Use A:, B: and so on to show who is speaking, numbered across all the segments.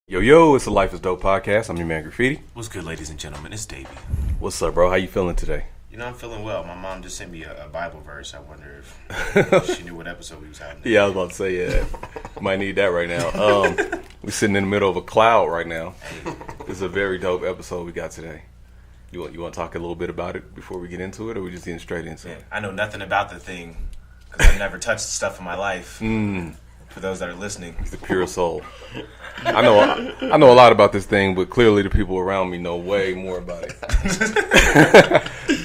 A: Yo, it's the Life is Dope podcast. I'm your man, Graffiti.
B: What's good, ladies and gentlemen? It's Davey.
A: What's up, bro? How you feeling today?
B: You know, I'm feeling well. My mom just sent me a Bible verse. I wonder if she knew what episode we was having.
A: Yeah, I was about to say, yeah. Might need that right now. We're sitting in the middle of a cloud right now. It's a very dope episode we got today. You want to talk a little bit about it before we get into it, or we just getting straight into it?
B: I know nothing about the thing because I've never touched the stuff in my life. For those that are listening,
A: the pure soul. I know a lot about this thing, but clearly the people around me know way more about it.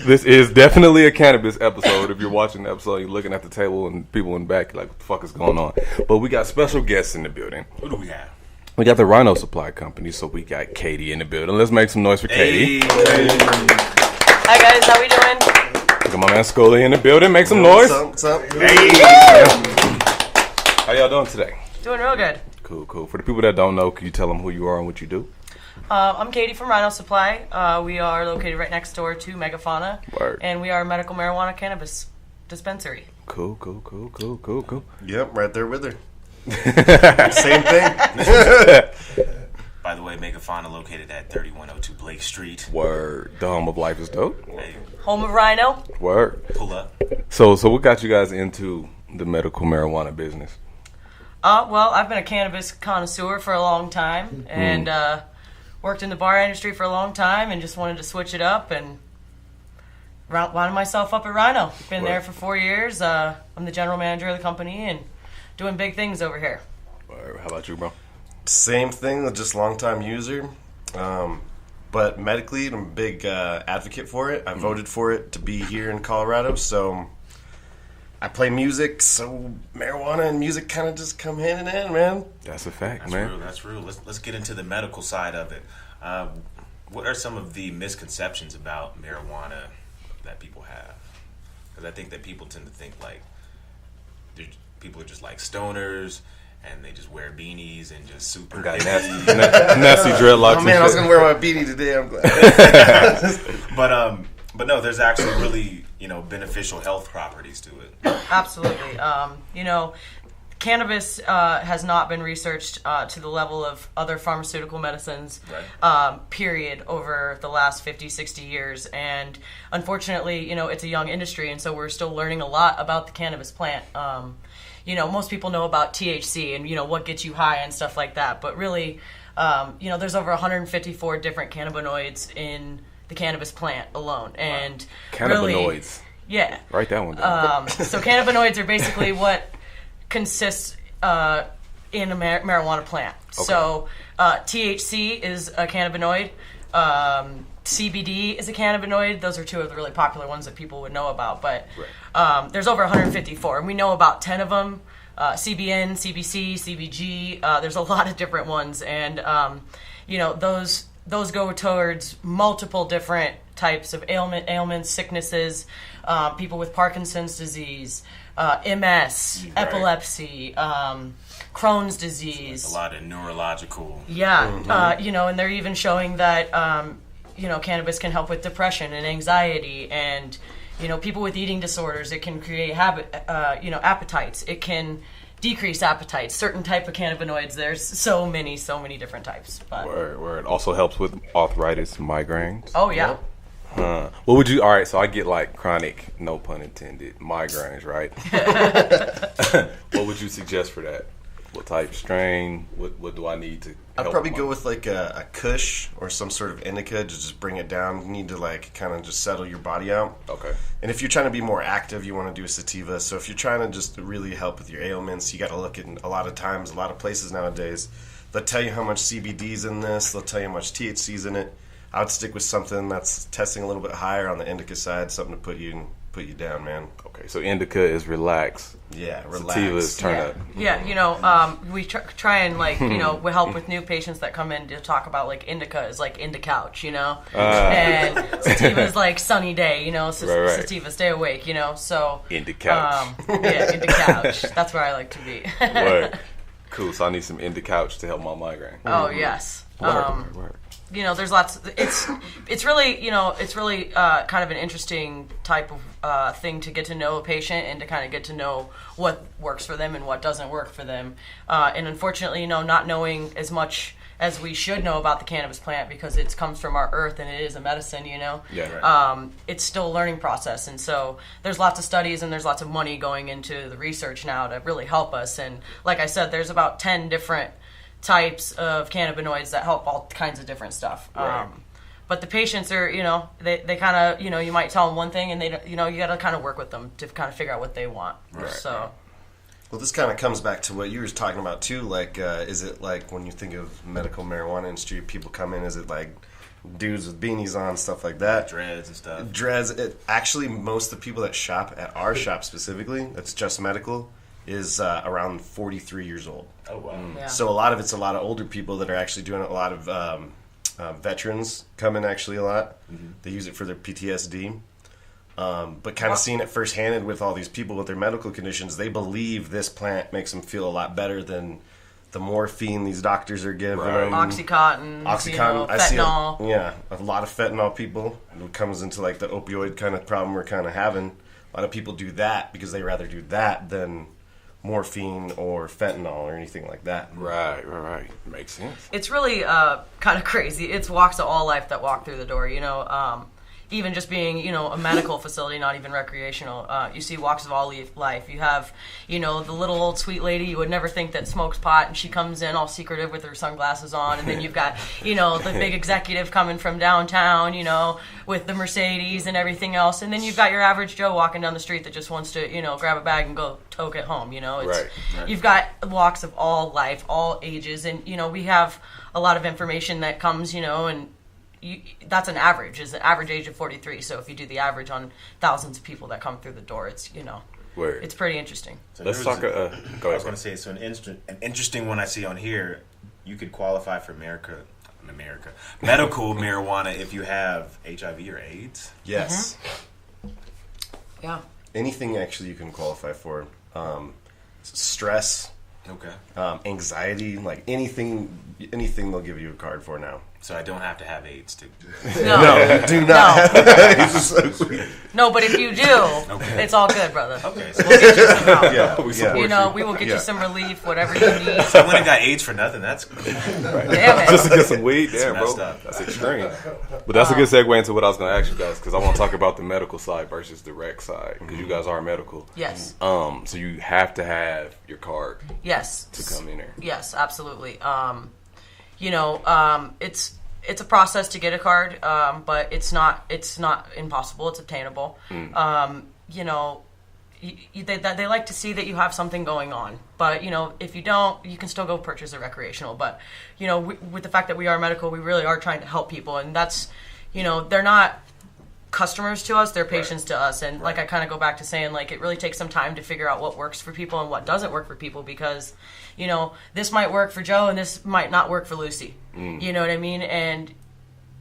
A: This is definitely a cannabis episode. If you're watching the episode, you're looking at the table and people in the back, like, what the fuck is going on? But we got special guests in the building.
B: Who do we have?
A: We got the RiNo Supply Company, so we got Katie in the building. Let's make some noise for Katie.
B: Hey.
C: Hi guys, how we doing?
A: Look at my man Scully in the building. Make some noise.
D: What's up?
A: Hey. Yeah. How y'all doing today?
C: Doing real good.
A: Cool. For the people that don't know, can you tell them who you are and what you do?
C: I'm Katie from RiNo Supply. We are located right next door to Megafauna.
A: Word.
C: And we are a medical marijuana cannabis dispensary.
A: Cool.
D: Yep, right there with her. Same thing.
B: By the way, Megafauna located at 3102 Blake Street.
A: Word. The home of Life is Dope.
B: Hey,
C: Home of RiNo.
A: Word.
B: pull up.
A: So what got you guys into the medical marijuana business?
C: Well, I've been a cannabis connoisseur for a long time and worked in the bar industry for a long time and just wanted to switch it up and wound myself up at RiNo. Been there for 4 years. I'm the general manager of the company and doing big things over here.
A: Word. How about you, bro?
D: Same thing, just long-time user. But medically, I'm a big advocate for it. I voted for it to be here in Colorado, so I play music, so marijuana and music kind of just come hand in hand, man.
A: That's a fact,
B: That's
A: man.
B: real. That's real. Let's get into the medical side of it. What are some of the misconceptions about marijuana that people have? Because I think that people tend to think like people are just like stoners and they just wear beanies and just super
A: Got
B: hippie.
A: nasty dreadlocks.
D: Oh man, I was
A: and
D: gonna wear my beanie today. I'm glad.
B: But no, there's actually really beneficial health properties to it.
C: Absolutely. Cannabis has not been researched to the level of other pharmaceutical medicines, period, over the last 50, 60 years. And unfortunately, it's a young industry, and so we're still learning a lot about the cannabis plant. Most people know about THC and, what gets you high and stuff like that. But really, there's over 154 different cannabinoids in the cannabis plant alone. And
A: cannabinoids.
C: Really, yeah.
A: Write that one down.
C: So cannabinoids are basically what consists in a marijuana plant. Okay. So THC is a cannabinoid. CBD is a cannabinoid. Those are two of the really popular ones that people would know about. But there's over 154, and we know about 10 of them. CBN, CBC, CBG. There's a lot of different ones, and those go towards multiple different types of ailments, sicknesses, people with Parkinson's disease, MS, epilepsy, Crohn's disease.
B: A lot of neurological.
C: Yeah, and they're even showing that, cannabis can help with depression and anxiety and, people with eating disorders. It can create appetites. It can decrease appetites. Certain type of cannabinoids. There's so many different types. But.
A: Word. Also helps with arthritis, migraines.
C: Oh, yeah.
A: What would you? All right, so I get like chronic, no pun intended, migraines, right? What would you suggest for that? What type, strain? What do I need to?
D: I'd probably go with like a Kush or some sort of indica to just bring it down. You need to like kind of just settle your body out.
A: Okay.
D: And if you're trying to be more active, you want to do a sativa. So if you're trying to just really help with your ailments, you got to look at a lot of places nowadays. They'll tell you how much CBD's in this. They'll tell you how much THC's in it. I would stick with something that's testing a little bit higher on the indica side, something to put you down, man.
A: Okay, so indica is relax.
D: Yeah, relax.
A: Sativa is turn up.
C: Yeah, we try and we help with new patients that come in to talk about like indica is like into couch, and sativa is like sunny day,
A: Right.
C: Sativa stay awake, so
A: Into couch.
C: Into couch. That's where I like to be.
A: Word. Cool. So I need some into couch to help my migraine.
C: Oh yes.
A: Word.
C: There's lots. It's really kind of an interesting type of thing to get to know a patient and to kind of get to know what works for them and what doesn't work for them. And unfortunately, not knowing as much as we should know about the cannabis plant because it comes from our earth and it is a medicine,
A: Yeah.
C: Right. It's still a learning process. And so there's lots of studies and there's lots of money going into the research now to really help us. And like I said, there's about 10 different types of cannabinoids that help all kinds of different stuff.
A: Right.
C: But the patients are, they kind of, you might tell them one thing and they, you got to kind of work with them to kind of figure out what they want.
A: Right.
C: So.
D: Well, this kind of comes back to what you were talking about too. Like, is it like when you think of medical marijuana industry, people come in? Is it like dudes with beanies on, stuff like that,
B: dreads and stuff?
D: Dreads. Actually, most of the people that shop at our shop specifically, that's just medical, is around 43 years old.
B: Oh wow!
C: Yeah.
D: So a lot of it's a lot of older people that are actually doing it. A lot of veterans come in actually a lot. Mm-hmm. They use it for their PTSD. But kind of seeing it firsthand with all these people with their medical conditions, they believe this plant makes them feel a lot better than the morphine these doctors are giving them.
C: Oxycontin, fentanyl.
D: A lot of fentanyl people. It comes into like the opioid kind of problem we're kind of having. A lot of people do that because they rather do that than morphine or fentanyl or anything like that.
A: Right. Makes sense.
C: It's really kind of crazy. It's walks of all life that walk through the door, even just being, a medical facility, not even recreational. You see walks of all life. You have, the little old sweet lady you would never think that smokes pot, and she comes in all secretive with her sunglasses on. And then you've got, the big executive coming from downtown, with the Mercedes and everything else. And then you've got your average Joe walking down the street that just wants to, grab a bag and go toke it home.
A: Right.
C: You've got walks of all life, all ages. And, we have a lot of information that comes, and that's an average. Is an average age of 43. So if you do the average on thousands of people that come through the door, it's
A: Word.
C: it's pretty interesting.
B: So
A: Let's talk. Go ahead.
B: I was going to say, so an interesting one I see on here. You could qualify for medical marijuana if you have HIV or AIDS.
D: Yes.
C: Mm-hmm. Yeah.
D: Anything actually you can qualify for. Stress.
B: Okay.
D: Anxiety, like anything they'll give you a card for now.
B: So I don't have to have AIDS to.
C: No,
D: do not.
C: No, but if you do, it's all good, brother.
B: Okay.
C: We'll get you some help.
D: Yeah.
C: We will get you some relief, whatever you need.
B: So I went and got AIDS for nothing. That's
A: Right.
C: Damn it.
A: Just to get some weed. Damn, bro.
B: messed up.
A: That's extreme. But that's a good segue into what I was going to ask you guys, because I want to talk about the medical side versus the rec side, because you guys are medical.
C: Yes.
A: So you have to have your card.
C: Yes.
A: To come in there.
C: Yes, absolutely. It's a process to get a card, but it's not impossible. It's obtainable. They like to see that you have something going on, but if you don't, you can still go purchase a recreational. But with the fact that we are medical, we really are trying to help people, and that's they're not customers to us, they're patients to us. And like I kind of go back to saying, like, it really takes some time to figure out what works for people and what doesn't work for people, because this might work for Joe and this might not work for Lucy. You know what I mean? And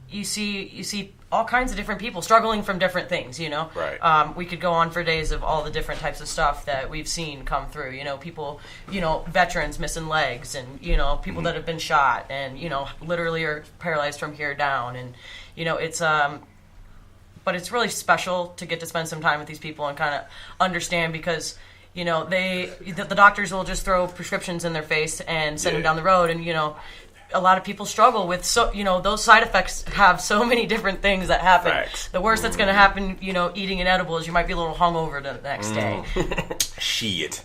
C: you see all kinds of different people struggling from different things,
A: Right.
C: We could go on for days of all the different types of stuff that we've seen come through. People, veterans missing legs, and people that have been shot and literally are paralyzed from here down, and it's but it's really special to get to spend some time with these people and kind of understand, because the doctors will just throw prescriptions in their face and send them down the road, and a lot of people struggle with those side effects have so many different things that happen.
A: Facts.
C: The worst that's going to happen, eating an edible, is you might be a little hungover the next day.
A: Shit.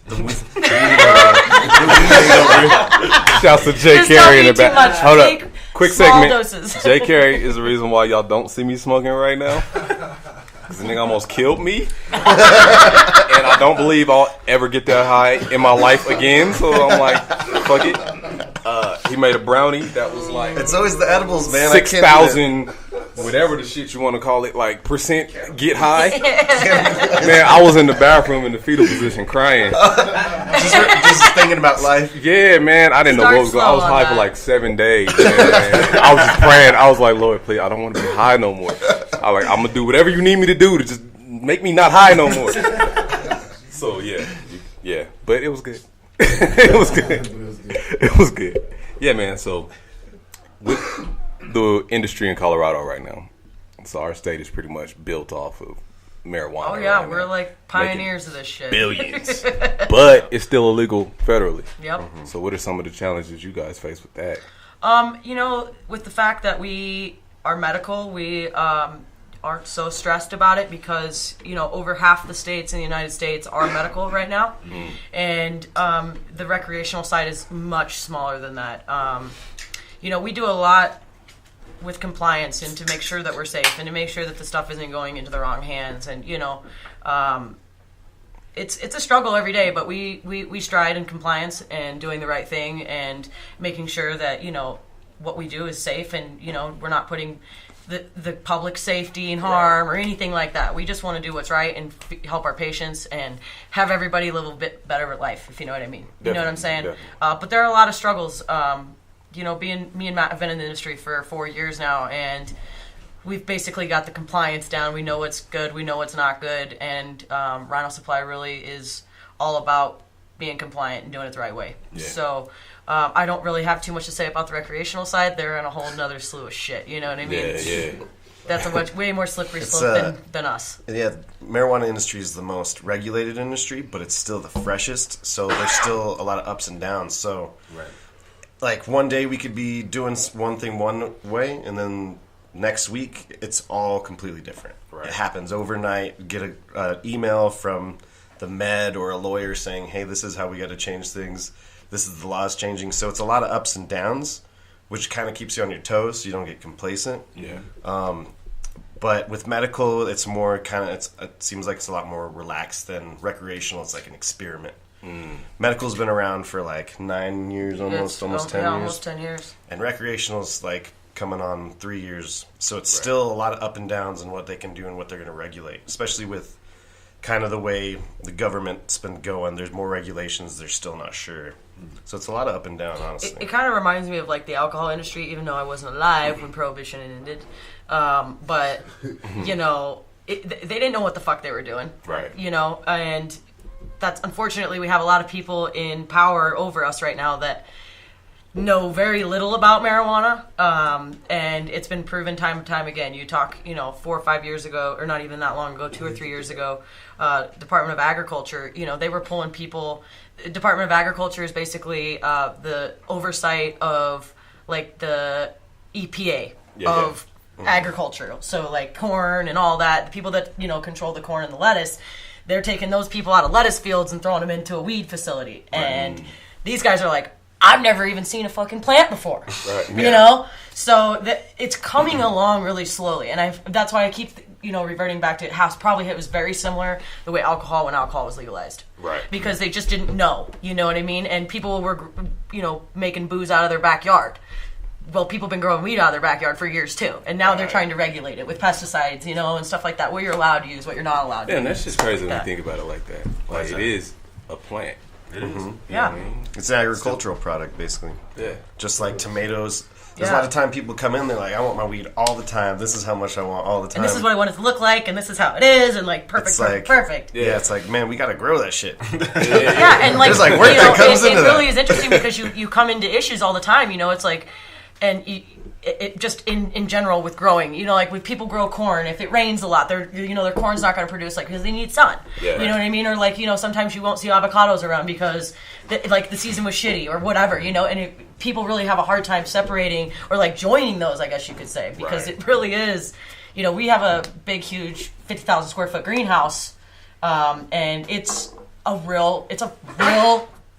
A: Shouts to Jay
C: Just
A: Carey
C: don't
A: in the
C: eat too
A: back.
C: much.
A: Hold
C: Take
A: up. Quick
C: small
A: segment.
C: doses.
A: Jay Carey is the reason why y'all don't see me smoking right now. Because the nigga almost killed me. And I don't believe I'll ever get that high in my life again. So I'm like, fuck it. He made a brownie that was like
D: It's always the edibles, man.
A: 6,000, whatever the shit you want to call it, like percent get high. Man, I was in the bathroom in the fetal position crying.
D: just thinking about life.
A: Yeah, man, I didn't know what was going on. I was high for like 7 days. Man. I was just praying. I was like, Lord, please, I don't want to be high no more. I'm going to do whatever you need me to do to just make me not high no more. So, yeah. But it was good. It was good. Yeah, man. So, with the industry in Colorado right now, so our state is pretty much built off of marijuana.
C: Oh yeah,
A: right
C: we're
A: now.
C: like pioneers of this shit.
A: Billions. But it's still illegal federally.
C: Yep.
A: So what are some of the challenges you guys face with that?
C: With the fact that we are medical, we aren't so stressed about it because, over half the states in the United States are medical right now. Mm-hmm. And the recreational side is much smaller than that. We do a lot with compliance and to make sure that we're safe and to make sure that the stuff isn't going into the wrong hands. And, it's a struggle every day, but we stride in compliance and doing the right thing and making sure that, what we do is safe and, we're not putting the public safety in harm or anything like that. We just want to do what's right and help our patients and have everybody live a bit better life, if you know what I mean. Definitely, you know what I'm saying? But there are a lot of struggles. Me and Matt have been in the industry for 4 years now, and we've basically got the compliance down. We know what's good, we know what's not good, and RiNo Supply really is all about being compliant and doing it the right way. Yeah. So I don't really have too much to say about the recreational side. They're in a whole nother slew of shit, you know what I mean?
A: Yeah.
C: That's a way more slippery slope than us.
D: Yeah, marijuana industry is the most regulated industry, but it's still the freshest, so there's still a lot of ups and downs. So, like, one day we could be doing one thing one way, and then next week it's all completely different. Right. It happens overnight. Get an email from the med or a lawyer saying, hey, this is how we got to change things. This is the laws changing. So it's a lot of ups and downs, which kind of keeps you on your toes so you don't get complacent.
A: Yeah.
D: But with medical, it's more kind of, it seems like it's a lot more relaxed than recreational. It's like an experiment. Medical's been around for like 9 years, almost 10 years.
C: Almost 10 years.
D: And recreational's like coming on 3 years. So it's still a lot of up and downs in what they can do and what they're going to regulate, especially with kind of the way the government's been going. There's more regulations. They're still not sure. So it's a lot of up and down, honestly.
C: It kind of reminds me of like the alcohol industry, even though I wasn't alive when Prohibition ended. But, they didn't know what the fuck they were doing.
A: Right.
C: And that's, unfortunately, we have a lot of people in power over us right now that know very little about marijuana, and it's been proven time and time again. You talk, 4 or 5 years ago, or not even that long ago, 2 or 3 years ago, Department of Agriculture, they were pulling people. Department of Agriculture is basically the oversight of, like, the EPA of agriculture. So, like, corn and all that, the people that, control the corn and the lettuce, they're taking those people out of lettuce fields and throwing them into a weed facility. And these guys are like, I've never even seen a fucking plant before. Right. Yeah. So it's coming along really slowly, and that's why I keep reverting back to it. It was very similar the way alcohol when alcohol was legalized.
A: Right.
C: Because they just didn't know, you know what I mean? And people were making booze out of their backyard. Well, people have been growing weed out of their backyard for years too, and now they're trying to regulate it with pesticides, and stuff like that. What you're allowed to use, what you're not allowed to use.
A: Yeah, and that's just crazy when you think about it like that. Like, it is a plant.
B: It is.
C: Yeah.
A: I mean?
D: It's an agricultural product, basically.
A: Yeah.
D: Just like tomatoes. There's a lot of time people come in, they're like, I want my weed all the time. This is how much I want all the time.
C: And this is what I want it to look like, and this is how it is, and like perfect.
D: Yeah, it's like, man, we got to grow that shit.
C: Yeah, and like,
D: there's like work that comes into that.
C: It really is interesting because you come into issues all the time, it's like, and it just in general with growing, like when people grow corn, if it rains a lot, their corn's not going to produce because they need sun. Yeah, you know what I mean? Or like, sometimes you won't see avocados around because the season was shitty or whatever, and people really have a hard time separating or like joining those, I guess you could say, because it really is, we have a big, huge 50,000 square foot greenhouse, and it's a real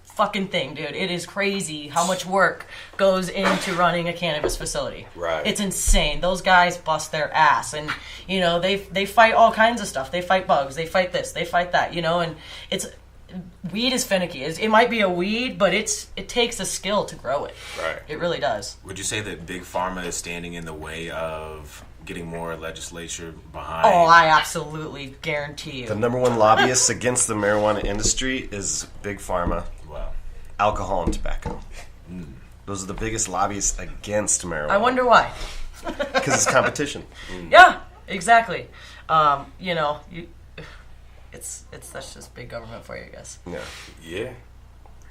C: fucking thing, dude. It is crazy how much work goes into running a cannabis facility.
A: Right.
C: It's insane. Those guys bust their ass, and they fight all kinds of stuff. They fight bugs. They fight this. They fight that. And weed is finicky. It might be a weed, but it takes a skill to grow it.
A: Right.
C: It really does.
B: Would you say that big pharma is standing in the way of getting more legislature behind?
C: Oh, I absolutely guarantee you.
D: The number one lobbyist against the marijuana industry is big pharma.
B: Wow.
D: Alcohol and tobacco. Those are the biggest lobbyists against marijuana.
C: I wonder why.
D: Because it's competition.
C: Yeah, exactly. It's that's just big government for you, I guess.
A: Yeah.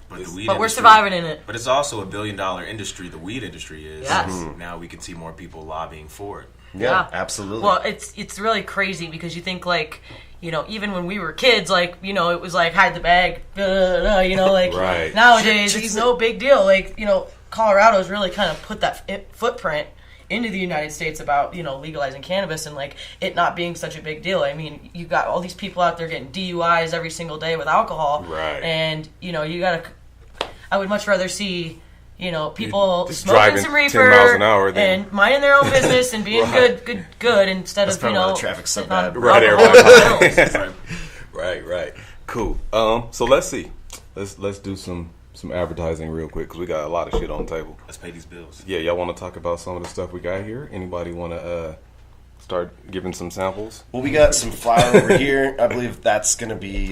B: But
C: we're surviving in it.
B: But it's also $1 billion industry. The weed industry is.
C: Yes.
B: Now we can see more people lobbying for it.
D: Yeah, absolutely.
C: Well, it's really crazy because you think like, even when we were kids, like, it was like hide the bag, like
A: right.
C: nowadays it's no big deal. Like, Colorado's really kind of put that footprint into the United States about, legalizing cannabis and, like, it not being such a big deal. I mean, you got all these people out there getting DUIs every single day with alcohol.
A: Right.
C: And, I would much rather see, people smoking some
A: 10
C: reefer
A: miles an hour
C: and minding their own business and being good instead
D: That's
C: of,
D: probably why the traffic's so bad.
A: Right,
C: alcohol.
A: Right. Cool. So let's see. Let's do some advertising real quick because we got a lot of shit on the table.
B: Let's pay these bills.
A: Yeah, y'all want to talk about some of the stuff we got here? Anybody want to start giving some samples?
D: Well, we got some flour over here. I believe that's going to be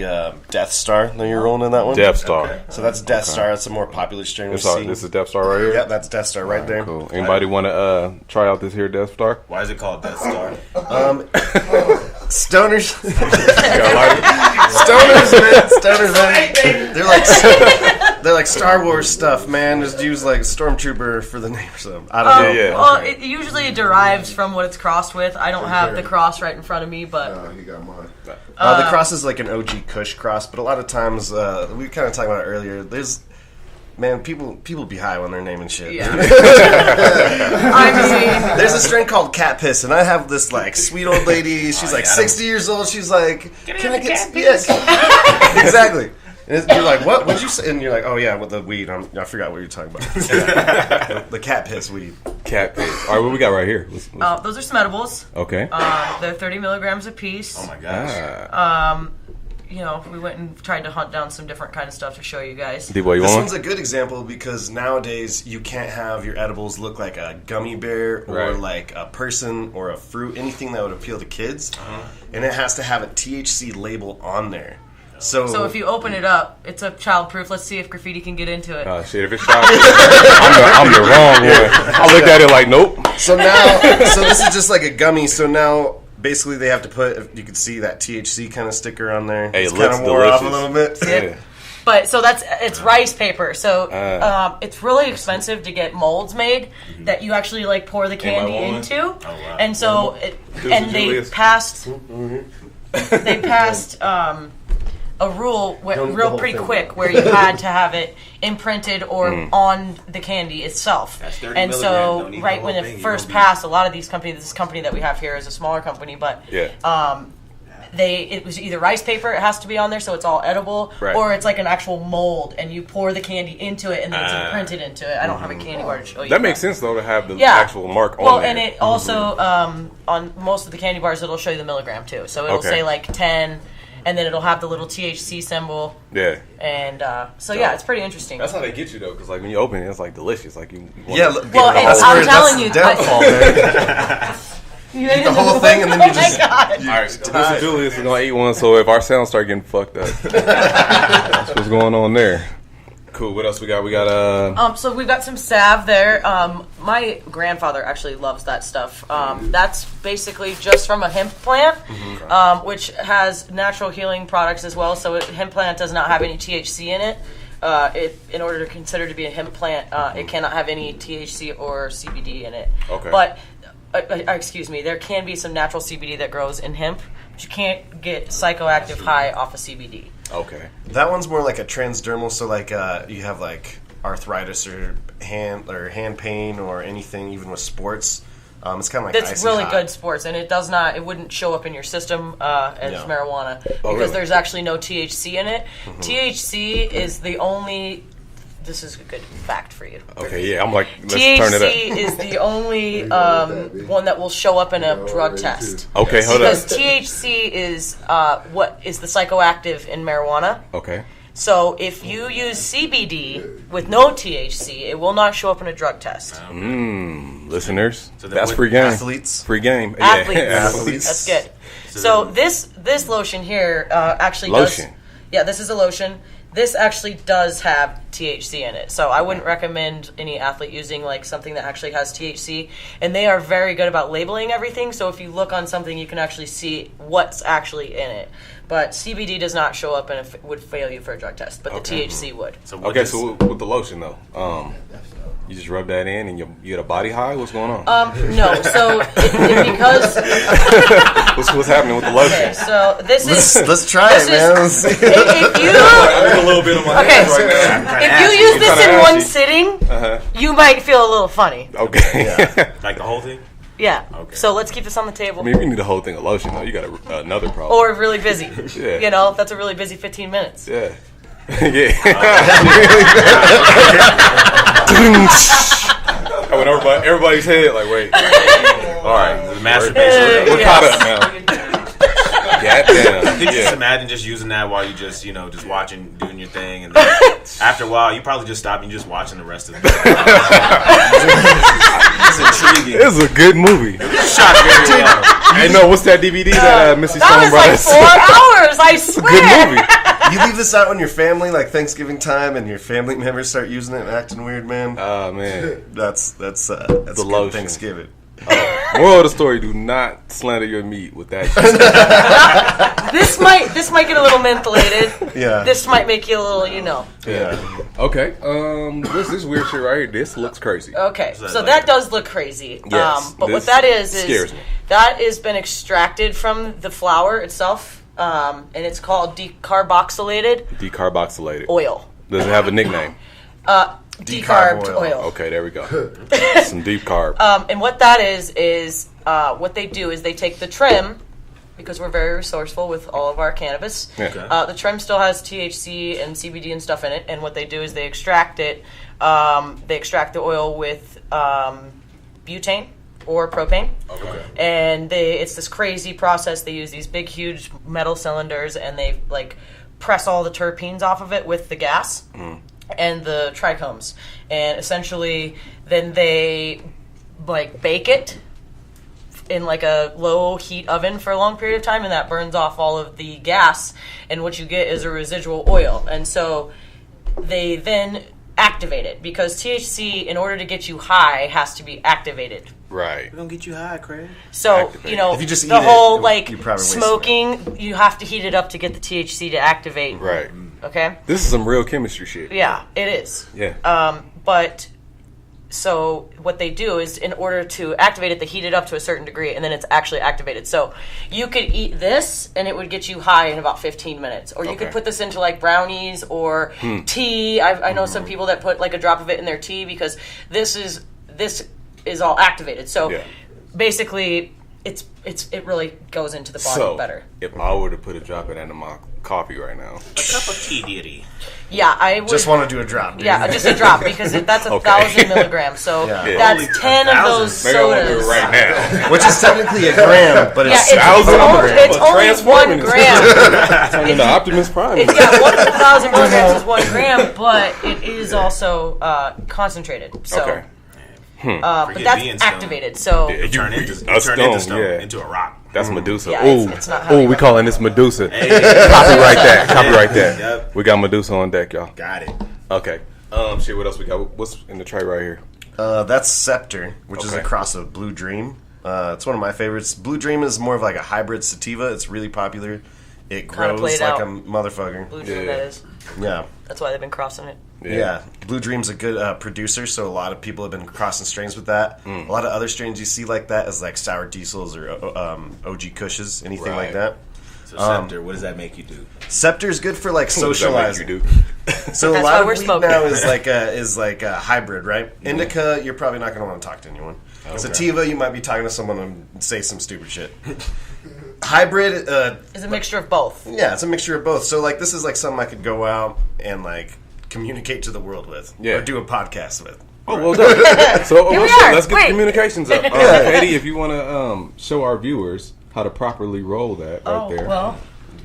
D: Death Star. That you're rolling in that one?
A: Death Star.
D: Okay. So that's Death Star. That's a more popular strain we've
A: This
D: seen.
A: is Death Star right here?
D: Yeah, that's Death Star right there.
A: Cool. Anybody want to try out this here Death Star?
B: Why is it called Death Star?
D: Stoners.
A: Stoners,
D: man. They're like Star Wars stuff, man. Just use like Stormtrooper for the name or something. I don't know.
A: Yeah.
C: Well, it usually derives from what it's crossed with. I don't have the cross right in front of me, but
E: You got mine.
D: The cross is like an OG Kush cross, but a lot of times we kind of talked about it earlier. People be high when they're naming shit.
C: yeah. I mean,
D: There's a strain called Cat Piss, and I have this like sweet old lady. She's like 60 years old. She's like, "Can I get yes?" Exactly. And you're like, "What? What'd you say?" And you're like, "Oh yeah, with the weed. I forgot what you're talking about. the cat piss weed.
A: Cat piss. All right, what we got right here?
C: those are some edibles.
A: Okay.
C: They're 30 milligrams a piece.
B: Oh my gosh.
C: We went and tried to hunt down some different kind of stuff to show you guys.
A: D-boy, you
D: This
A: want
D: one's a good example because nowadays you can't have your edibles look like a gummy bear or
A: Right.
D: like a person or a fruit, anything that would appeal to kids, and it has to have a THC label on there. So
C: if you open it up, it's a child-proof. Let's see if graffiti can get into it.
A: Oh shit! If it's shot, I'm the wrong one. I looked at it like, nope.
D: So this is just like a gummy. So now basically they have to put, you can see that THC kind of sticker on there.
A: Hey,
D: it's
A: it
D: kind
A: looks
D: of wore off a
A: delicious.
D: little bit.
A: Yeah.
C: But so it's rice paper. So it's really expensive to get molds made that you actually like pour the candy
A: woman?
C: into.
B: Oh, wow.
C: And so they
A: Julius.
C: passed a rule pretty quick where you had to have it imprinted or on the candy itself.
B: That's 30
C: and
B: milligrams,
C: so
B: don't need
C: right
B: the
C: when
B: whole
C: it
B: thing, you
C: first
B: don't
C: passed, a lot of these companies, this company that we have here is a smaller company, but
A: Yeah.
C: it was either rice paper, it has to be on there so it's all edible,
A: Right.
C: or it's like an actual mold and you pour the candy into it and then it's imprinted into it. I don't have a candy bar to show you.
A: That makes sense though to have the
C: Yeah.
A: actual mark on
C: Well,
A: there.
C: and it also, on most of the candy bars, it'll show you the milligram too. So it'll
A: Okay.
C: say like 10, and then it'll have the little THC symbol.
A: Yeah.
C: And yeah, it's pretty interesting.
A: That's how they get you though, because like when you open it, it's like delicious. Like you want
D: Yeah,
C: Well,
D: that's
C: I'm
D: where-
C: telling
D: that's
C: you,
D: the downfall, man.
C: You
D: the whole thing and then you just-
C: Oh my God.
A: All right, Mr. Julius is gonna eat one. So if our sound start getting fucked up, that's what's going on there. Cool. What else we got? We got
C: So we've got some salve there. My grandfather actually loves that stuff. That's basically just from a hemp plant, which has natural healing products as well. So hemp plant does not have any THC in it. In order to consider to be a hemp plant, it cannot have any THC or CBD in it.
A: Okay.
C: But excuse me, there can be some natural CBD that grows in hemp, but you can't get psychoactive high off of CBD.
A: okay.
D: That one's more like a transdermal, so like you have like arthritis or hand pain or anything, even with sports. It's kind of like
C: That's
D: icy
C: really
D: hot.
C: good sports, and it wouldn't show up in your system as
D: No.
C: marijuana because
A: really?
C: there's actually no THC in it. THC is the only. This is a good fact for you.
A: Okay. Yeah. I'm like, let's turn it up.
C: THC is the only one that will show up in a drug test.
A: Okay. Hold up.
C: Because THC is what is the psychoactive in marijuana.
A: Okay.
C: So if you use CBD with no THC, it will not show up in a drug test.
A: Listeners,
B: So then
A: that's
B: what-
A: free game.
D: Athletes.
A: Free game.
C: Athletes.
A: Yeah.
C: That's good. So this lotion here actually
A: Lotion?
C: does. Yeah, this is a lotion. This actually does have THC in it. So I wouldn't recommend any athlete using like something that actually has THC. And they are very good about labeling everything. So if you look on something, you can actually see what's actually in it. But CBD does not show up and would fail you for a drug test. But the THC would.
B: So what
A: Okay.
B: does-
A: So with the lotion though, You just rub that in and you get a body high? What's going on?
C: No. So because
A: what's happening with the lotion?
C: okay, so this is
D: Let's try it, man. Let's see.
C: if you
A: I got a little bit on my hands right now.
C: if you use this in
A: kinda
C: one
A: ashy.
C: sitting, you might feel a little funny.
A: Okay.
B: Like the whole thing?
C: Yeah.
B: Okay.
C: So let's keep this on the table.
A: I mean, if you need the whole thing of lotion, though, you got another problem.
C: Or really busy.
A: Yeah.
C: You know, that's a really busy 15 minutes.
A: Yeah. Yeah. I went over everybody's head, like, wait. All right.
B: The masturbation.
A: We're caught up now. Goddamn.
B: Could you just imagine just using that while you just, just watching, doing your thing, and then after a while, you probably just stop and you're just watching the rest of it. It's intriguing.
A: It's a good movie.
B: Shot very well.
A: Hey, no, what's that DVD that Missy Stone
C: That was
A: brought
C: like
A: us?
C: 4 hours, I swear.
A: Good movie.
D: You leave this out on your family, like Thanksgiving time, and your family members start using it and acting weird, man.
A: Oh, man.
D: That's
A: The
D: good
A: lotion.
D: Thanksgiving.
A: Moral of the story, do not slander your meat with that shit.
C: This might get a little mentholated.
D: Yeah.
C: This might make you a little,
D: Yeah.
A: Okay, this weird shit right here, this looks crazy.
C: Okay,
B: So
C: so
B: like-
C: that does look crazy.
A: Yes,
C: But what
A: this
C: that is
A: scares me.
C: that has been extracted from the flower itself, and it's called decarboxylated
A: Decarboxylated.
C: oil.
A: Does it have a nickname?
C: Decarbed
D: oil.
C: oil.
A: Okay, there we go. Some deep carb.
C: And what that is what they do is they take the trim, because we're very resourceful with all of our cannabis.
A: Yeah.
B: Okay.
C: The trim still has THC and CBD and stuff in it, and what they do is they extract it. They extract the oil with butane or propane.
B: Okay.
C: And it's this crazy process. They use these big, huge metal cylinders, and they press all the terpenes off of it with the gas and the trichomes, and essentially then they bake it in a low heat oven for a long period of time, and that burns off all of the gas, and what you get is a residual oil. And so they then activate it, because THC, in order to get you high, has to be activated.
A: Right.
B: We're gonna get you high, Craig.
C: So,
A: Activate.
D: If you just
C: the
D: eat it,
C: whole,
D: you probably wasted
C: smoking, you have to heat it up to get the THC to activate.
A: Right.
C: Okay?
A: This is some real chemistry shit.
C: Yeah, it is.
A: Yeah.
C: But, so, what they do is, in order to activate it, they heat it up to a certain degree, and then it's actually activated. So, you could eat this, and it would get you high in about 15 minutes. Or you could
A: Okay.
C: put this into, brownies or tea. I know some people that put, a drop of it in their tea, because this is all activated. So,
A: Yeah.
C: basically, it really goes into the body
A: So,
C: better.
A: if I were to put a drop of that in my coffee right now,
B: A cup of tea, dearie.
C: Yeah, I would.
D: Just want to do a drop, dude.
C: Yeah, just a drop, because that's 1,000 milligrams. So
D: Yeah.
C: that's
B: Holy
C: 10 of those
B: 1,000.
A: maybe I won't do
C: sodas.
A: it right now.
D: Which is technically a gram, but
C: Yeah,
D: it's
C: it's
A: 1,000
C: only
A: milligrams.
C: 1 gram.
A: Turn into Optimus Prime.
C: It's got 1,000 milligrams is 1 gram, but it is also concentrated. So,
A: Okay.
C: but
B: Forget
C: that's
B: being stoned.
C: activated. So
A: Yeah.
B: Turn
A: You-
B: into
A: a
B: stone,
A: stone, yeah.
B: into a rock.
A: That's Medusa.
C: Yeah,
A: Ooh,
C: it's not how
A: ooh,
C: they
A: we
C: run.
A: calling this Medusa.
B: Hey.
A: Copyright that. Copyright that.
B: Yep.
A: We got Medusa on deck, y'all.
B: Got it.
A: Okay. Shit. What else we got? What's in the tray right here?
D: That's Scepter, which is a
A: Okay.
D: cross of Blue Dream. It's one of my favorites. Blue Dream is more of a hybrid sativa. It's really popular. It
C: Kinda
D: grows
C: played
D: like
C: out.
D: a motherfucker.
C: Blue Dream,
A: Yeah.
C: that is.
D: Yeah.
C: That's why they've been crossing it.
D: Yeah. Blue Dream's a good producer, so a lot of people have been crossing strains with that. A lot of other strains you see like that is like Sour Diesels or OG Kushes, anything like
A: Right.
D: that.
B: So, Scepter, what does that make you do?
D: Scepter's good for like
A: What does that make
D: socializing.
A: you do?
D: So a
C: That's
D: lot
C: why
D: of
C: we're
D: weed
C: smoking.
D: now is like a hybrid, right? Indica, you're probably not going to want to talk to anyone. Sativa, you might be talking to someone and say some stupid shit. Hybrid,
C: It's a mixture of both.
D: yeah, it's a mixture of both. So like this is like something I could go out and like communicate to the world with,
A: Yeah.
D: or do a podcast with.
A: Oh, well done. So
C: Here we
A: shit,
C: are.
A: let's get
C: Wait.
A: the communications up. Katie, if you want to show our viewers how to properly roll that right there.
C: well,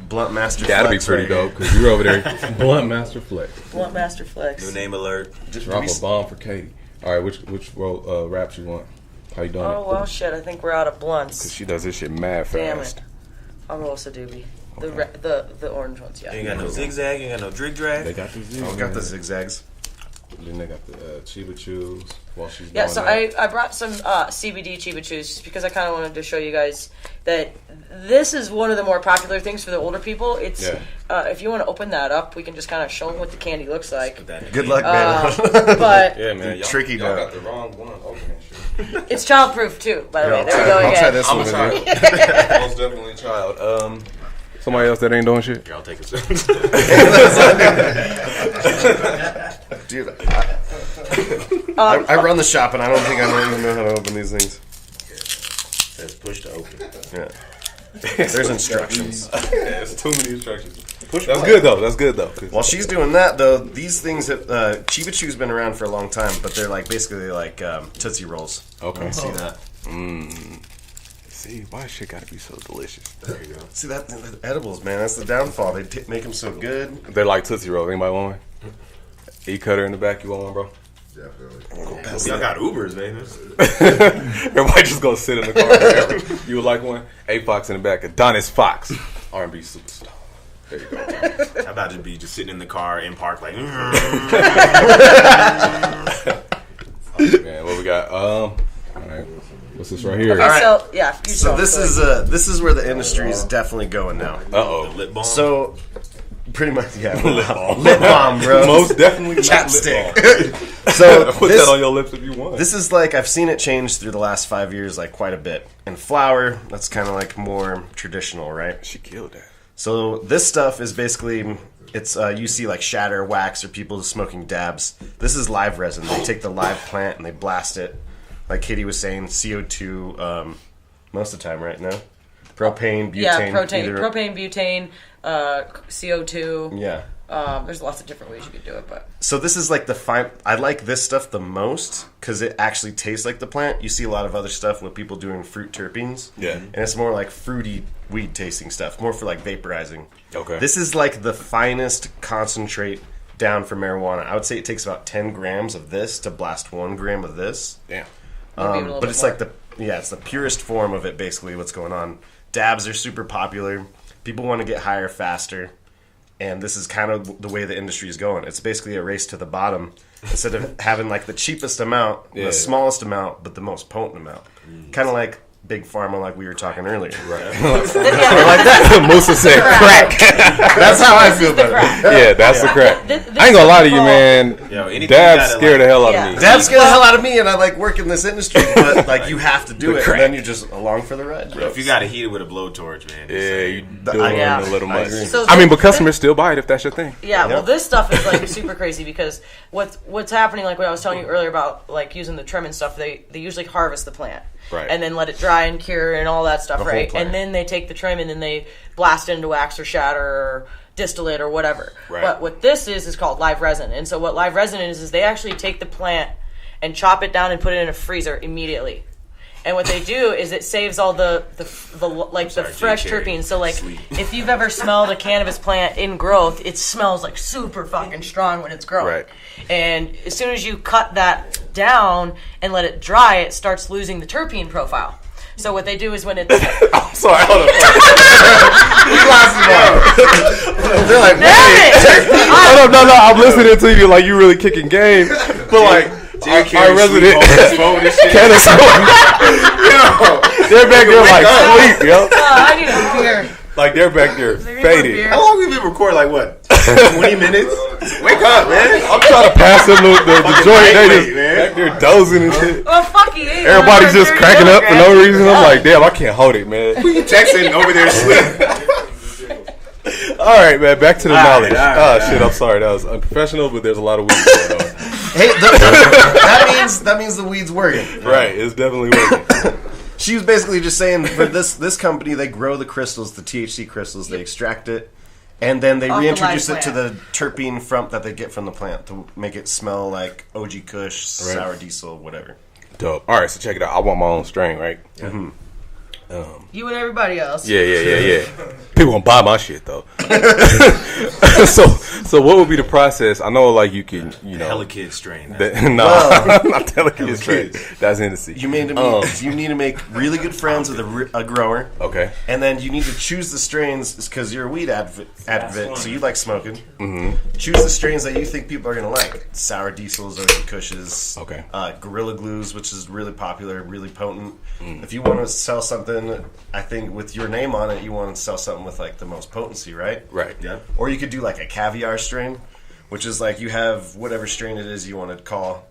D: Blunt Master.
A: That'd be
D: Flex
A: pretty
D: right here.
A: dope, because you're over there. Blunt Master Flex.
C: Blunt Master Flex.
B: New name alert.
A: Drop a bomb for Katie. All right, which roll, raps you want? How you doing?
C: Oh, well, shit, I think we're out of blunts.
A: She does this shit mad
C: Damn
A: fast.
C: it. I'll roll a doobie. The orange ones, yeah.
B: You ain't got no zigzag, you ain't got no drag
A: They
B: drag.
A: got these.
D: Oh, we got the zigzags.
A: Then they got the Chiba Chews while she's
C: Yeah,
A: doing
C: so
A: that.
C: I brought some CBD Chiba Chews just because I kind of wanted to show you guys that this is one of the more popular things for the older people. It's if you want to open that up, we can just kind of show them what the candy looks like.
D: Good luck, man.
C: But
A: Yeah, man.
D: Tricky
A: y'all
D: dog.
A: got the wrong one opening shit.
C: it's childproof too, by the way. There we go
D: I'll
C: again.
D: try this
A: I'm
D: one
A: a
D: with you.
A: child. Most definitely a child. Somebody else that ain't doing shit?
B: Here, I'll take a sip.
D: Dude, I run the shop and I don't think I don't even know how to open these things.
B: Says push to open.
D: Yeah. There's instructions.
A: Yeah, it's too many instructions. That's good though. That's good though.
D: While she's doing that, though, these things that Chiba Chew's been around for a long time, but they're like basically like Tootsie Rolls.
A: Okay.
D: See that?
A: See, why shit gotta be so delicious? There you go.
D: See that? The edibles, man. That's the downfall. They make them so good.
A: They're like Tootsie Rolls. Anybody want one? E-cutter in the back. You want one, bro?
E: Definitely.
B: Y'all got Ubers, man.
A: Everybody just gonna sit in the car forever. You would like one? A Fox in the back. Adonis Fox, R&B superstar. There you go.
B: How about it be just sitting in the car in park like?
A: Man, what we got? All right. What's this right here?
C: Okay,
D: All right.
C: so yeah. You
D: So
C: show
D: this
C: them.
D: is where the industry is definitely going now.
A: Uh-oh.
B: Lip balm.
D: So pretty much, yeah.
A: Lip balm.
D: Lip balm, bro.
A: Most definitely not
D: Chapstick.
A: lip balm.
D: So
A: Put that on your lips if you want.
D: this is like, I've seen it change through the last 5 years, like quite a bit. And flour, that's kind of like more traditional, right?
A: She killed that.
D: So this stuff is basically, it's you see like shatter, wax, or people smoking dabs. This is live resin. They take the live plant and they blast it. Like Katie was saying, CO2 most of the time, right? No? Propane, butane.
C: Yeah,
D: either-
C: propane, butane, CO2.
D: Yeah.
C: There's lots of different ways you could do it, but
D: So this is like the fine. I like this stuff the most because it actually tastes like the plant. You see a lot of other stuff with people doing fruit terpenes.
A: Yeah.
D: And it's more like fruity weed tasting stuff, more for like vaporizing.
A: Okay.
D: This is like the finest concentrate down for marijuana. I would say it takes about 10 grams of this to blast 1 gram of this.
A: Damn.
C: maybe a little
D: But
C: bit
D: it's
C: more.
D: like it's the purest form of it. Basically, what's going on. Dabs are super popular. People want to get higher faster, and this is kind of the way the industry is going. It's basically a race to the bottom. Instead of having like the cheapest amount, the smallest amount, but the most potent amount. Kind of like Big Pharma, like we were talking earlier. Right. Like that.
A: Musa said crack.
D: That's how I feel about it.
A: Yeah, that's the crack.
C: This
A: I ain't gonna lie to
C: is
A: you,
C: called-
A: man.
B: Yo, anything
A: Dabs
B: gotta,
A: scare
B: like-
A: the hell out
C: Yeah.
A: of me.
D: Dabs scare the hell out of me, and I like work in this industry, but like you have to do it,
A: crack.
D: and then you're just along for the ride.
B: If you got to heat it with a blowtorch, man. just
A: Yeah,
B: saying.
A: you doing
C: Yeah.
A: a little much.
D: agree.
C: So
A: I mean, but
C: this-
A: customers still buy it if that's your thing.
C: Yeah, well,
D: Yep.
C: this stuff is like super crazy because what's happening, like what I was telling you earlier about like using the trim and stuff, they usually harvest the plant.
A: Right.
C: And then let it dry and cure and all that stuff,
D: The whole
C: right?
D: plant.
C: And then they take the trim and then they blast it into wax or shatter or distillate or whatever.
A: Right.
C: But what this is called live resin. And so what live resin is they actually take the plant and chop it down and put it in a freezer immediately. And what they do is it saves all the fresh
B: Jay Carey.
C: terpenes. So like
B: Sweet.
C: if you've ever smelled a cannabis plant in growth, it smells like super fucking strong when it's growing.
A: Right.
C: And as soon as you cut that down and let it dry, it starts losing the terpene profile. So what they do is when it's
A: I'm sorry, hold on.
D: They're like,
A: Hold up, no, I'm listening to you like you really kicking game. But like, our resident cannabis, they're back there like sleep, yo.
C: I need a beer.
A: Like they're back there faded.
B: How long we been recording? Like what? 20 minutes? Wake up, man.
A: I'm trying to pass them the joint. They just
B: man.
A: back there dozing and shit.
C: Well, fuck you.
A: Everybody's just cracking up for no reason. I'm like, damn, I can't hold it, man.
B: You texting over there asleep.
A: All right, man, back to the knowledge.
B: all right,
A: Shit, I'm sorry. That was unprofessional, but there's a lot of weed going on.
D: hey, that means the weed's working.
A: Right, it's definitely working.
D: She was basically just saying for this company, they grow the crystals, the THC crystals, they extract it, and then they
C: Off the
D: reintroduce
C: live
D: it to the terpene front that they get from the plant to make it smell like OG Kush, sour diesel, whatever.
A: Dope. All right, so check it out. I want my own strain, right?
C: You and everybody else.
A: Yeah. People gonna buy my shit though. so what would be the process? I know, like you can, you know,
B: Hella Kid strain.
A: not Hella Kid strain. That's Hennessy.
D: You need to make really good friends with a grower.
A: Okay.
D: And then you need to choose the strains because you're a weed advocate, so you like smoking.
A: Mm-hmm.
D: Choose the strains that you think people are gonna like. Sour Diesels, Ocean Kushes.
A: Okay.
D: Gorilla Glues, which is really popular, really potent. If you want to sell something, I think with your name on it, you want to sell something with like the most potency, right?
A: Right.
B: Yeah.
D: Or you could do like a caviar strain, which is like you have whatever strain it is you want to call.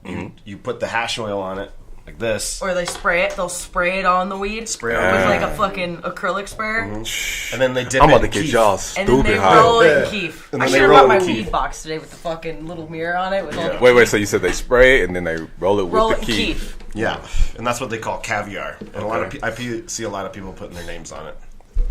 D: You put the hash oil on it like this.
C: Or they spray it. They'll spray it on the weed.
D: Spray
C: with
D: it on
C: like a fucking acrylic sprayer.
D: And then they dip
A: I'm
D: it
A: about to
D: in
A: get
D: keef.
A: y'all
C: And
A: stupid
C: then they
A: high.
C: roll it in keef.
D: And
C: I
D: then
C: should
D: they
C: have
D: roll
C: brought
D: it
C: my
D: in keef.
C: weed box today with the fucking little mirror on it. With all the
A: Wait. So you said they spray it and then they roll it with
C: roll
A: the
C: it in
A: key.
C: keef.
D: Yeah, and that's what they call caviar. And a lot of see a lot of people putting their names on it.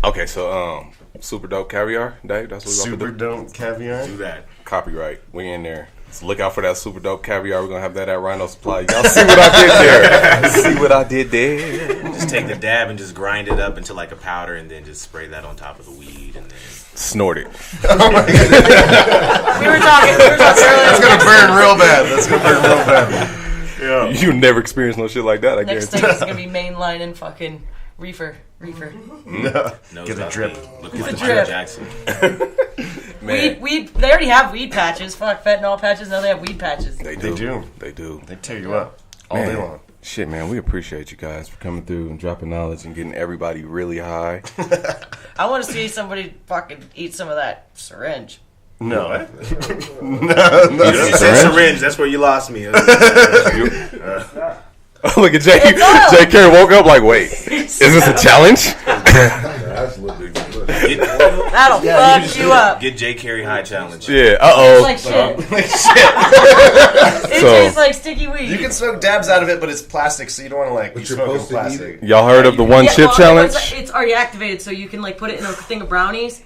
A: Okay, so super dope caviar, Dave. That's what we're
D: Super
A: gonna do.
D: dope caviar.
B: Do that.
A: Copyright. We in there. So look out for that super dope caviar. We're gonna have that at RiNo Supply. Y'all see what I did there? See what I did there?
B: Just take the dab and just grind it up into like a powder, and then just spray that on top of the weed, and then
A: Snort it.
C: We were talking earlier.
D: That's gonna burn real bad. That's gonna burn real bad. Yeah.
A: You never experienced no shit like that. I
C: Next
A: guarantee.
C: thing is gonna be mainlining fucking reefer.
B: nose
D: Get a
B: up
D: drip.
B: and Look like
C: a
B: Michael
C: drip.
B: Jackson.
A: Man,
C: Weed. They already have weed patches. Fuck fentanyl patches. Now they have weed patches.
A: They
D: They
A: do.
D: do. They tear you up all day long.
A: Shit, man, we appreciate you guys for coming through and dropping knowledge and getting everybody really high.
C: I want to see somebody fucking eat some of that syringe.
D: No.
B: You said syringe. That's where you lost me.
A: Look at Jay. Jay Carey woke up like, wait, is this a challenge?
C: That'll fuck you up.
B: Get J. Carey high challenge.
A: Yeah.
C: It's like shit. It tastes like sticky weed.
D: You can smoke dabs out of it, but it's plastic, so you don't want to like be
E: you're
D: smoking
E: supposed to eat
D: plastic.
A: Y'all heard of the one chip
C: well,
A: challenge?
C: It's already activated, so you can like put it in a thing of brownies.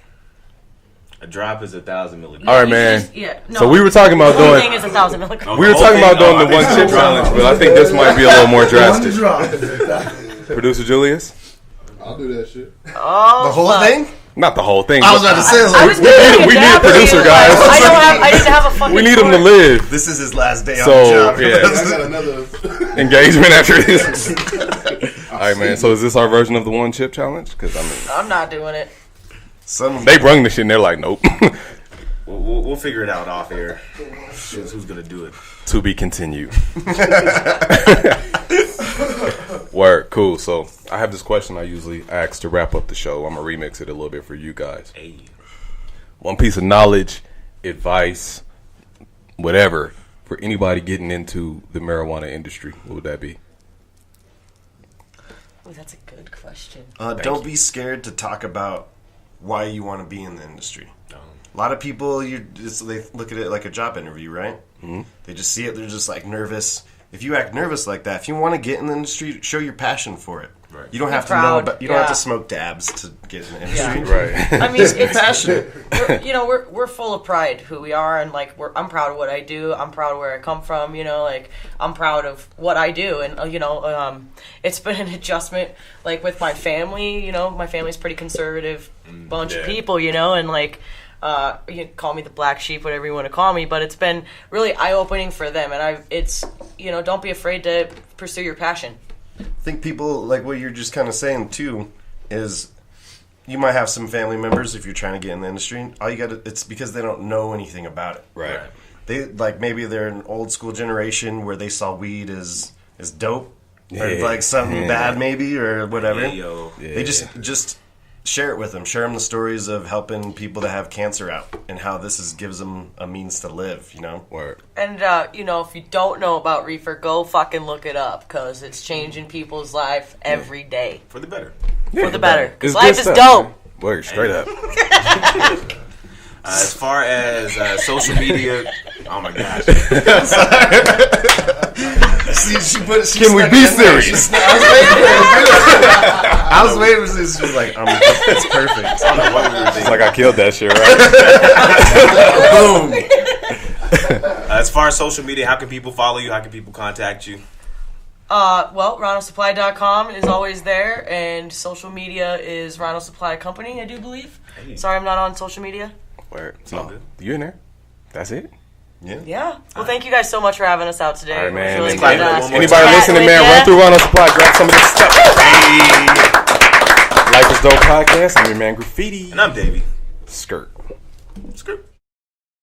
B: A drop is 1,000 milligrams.
A: All right,
C: You can
A: man.
C: just- yeah, no.
A: So we were talking about
C: The whole
A: doing.
C: thing is 1,000 milligrams.
A: We were talking about doing the one chip challenge, but I think this might be a little more
E: One
A: drastic.
E: drop.
A: Producer Julius,
E: I'll do that shit.
C: Oh,
D: The whole
C: fuck.
D: thing?
A: not the whole thing.
D: I was
A: but
D: about to say,
C: I
D: like,
C: was gonna take
A: we need a
C: dab with
A: producer,
C: you,
A: guys.
C: but I didn't have a fucking.
A: we need him to
C: story.
A: live.
D: this is his last day on
A: So,
D: the job.
A: yeah.
E: I got another.
A: Engagement after this. All right, man. So is this our version of the one chip challenge? Because I mean,
C: I'm not doing it.
A: they brung the shit and they're like, nope.
B: We'll figure it out off air. Who's gonna do it?
A: To be continued. Word, cool. So I have this question I usually ask to wrap up the show. I'm gonna remix it a little bit for you guys.
B: Hey.
A: One piece of knowledge, advice, whatever, for anybody getting into the marijuana industry. What would that be?
C: Ooh, that's a good question.
D: Don't be scared to talk about why you want to be in the industry. A lot of people, they look at it like a job interview, right? Mm-hmm. They just see it, they're just like nervous. If you act nervous like that, if you want to get in the industry, show your passion for it.
B: Right.
D: You don't have to
C: proud.
D: know, but you don't have
C: Yeah.
D: to smoke dabs to get in the industry.
A: Right.
C: I mean, it's
D: Passionate.
C: we're full of pride who we are, and like I'm proud of what I do. I'm proud of where I come from. You know, like I'm proud of what I do, and it's been an adjustment. Like with my family, my family's pretty conservative bunch of people. And like. You can call me the black sheep, whatever you want to call me, but it's been really eye-opening for them, and don't be afraid to pursue your passion.
D: I think people, like what you're just kind of saying too, is you might have some family members if you're trying to get in the industry. It's because they don't know anything about it.
A: Right.
D: They maybe they're an old school generation where they saw weed as dope or
A: Yeah.
D: like something bad maybe or whatever.
B: Yeah, yo.
D: They just share it with them. Share them the stories of helping people that have cancer out and how this gives them a means to live.
A: Word.
C: And, if you don't know about reefer, go fucking look it up, because it's changing people's life every day.
B: For the better.
C: For the better. Because
A: It's
C: life
A: good
C: is
A: stuff,
C: dope.
A: man. Word, straight up.
B: As far as social media, oh my gosh.
A: Can we be serious?
D: I was waiting for this. She was like, it's perfect.
B: I don't know what we were
A: It's
B: thinking.
A: like I killed that shit, right?
D: Boom.
B: As far as social media, how can people follow you? How can people contact you?
C: Well, RiNoSupply.com is always there, and social media is RiNo Supply Company, I do believe.
B: Hey.
C: Sorry, I'm not on social media.
A: Word.
B: all
A: No,
B: good.
A: you in there? That's it.
C: Yeah. Well, thank you guys so much for having us out today.
A: All right,
C: It was
A: man.
C: really
A: And-
C: fun
B: and
C: to
B: anybody
C: chat
A: listening,
C: with
A: man,
C: ya.
A: run through RiNo Supply, grab some of this stuff. Hey. Life is Dope podcast. I'm your man Graffiti.
B: And I'm Davey.
A: Skirt.
B: Scoop.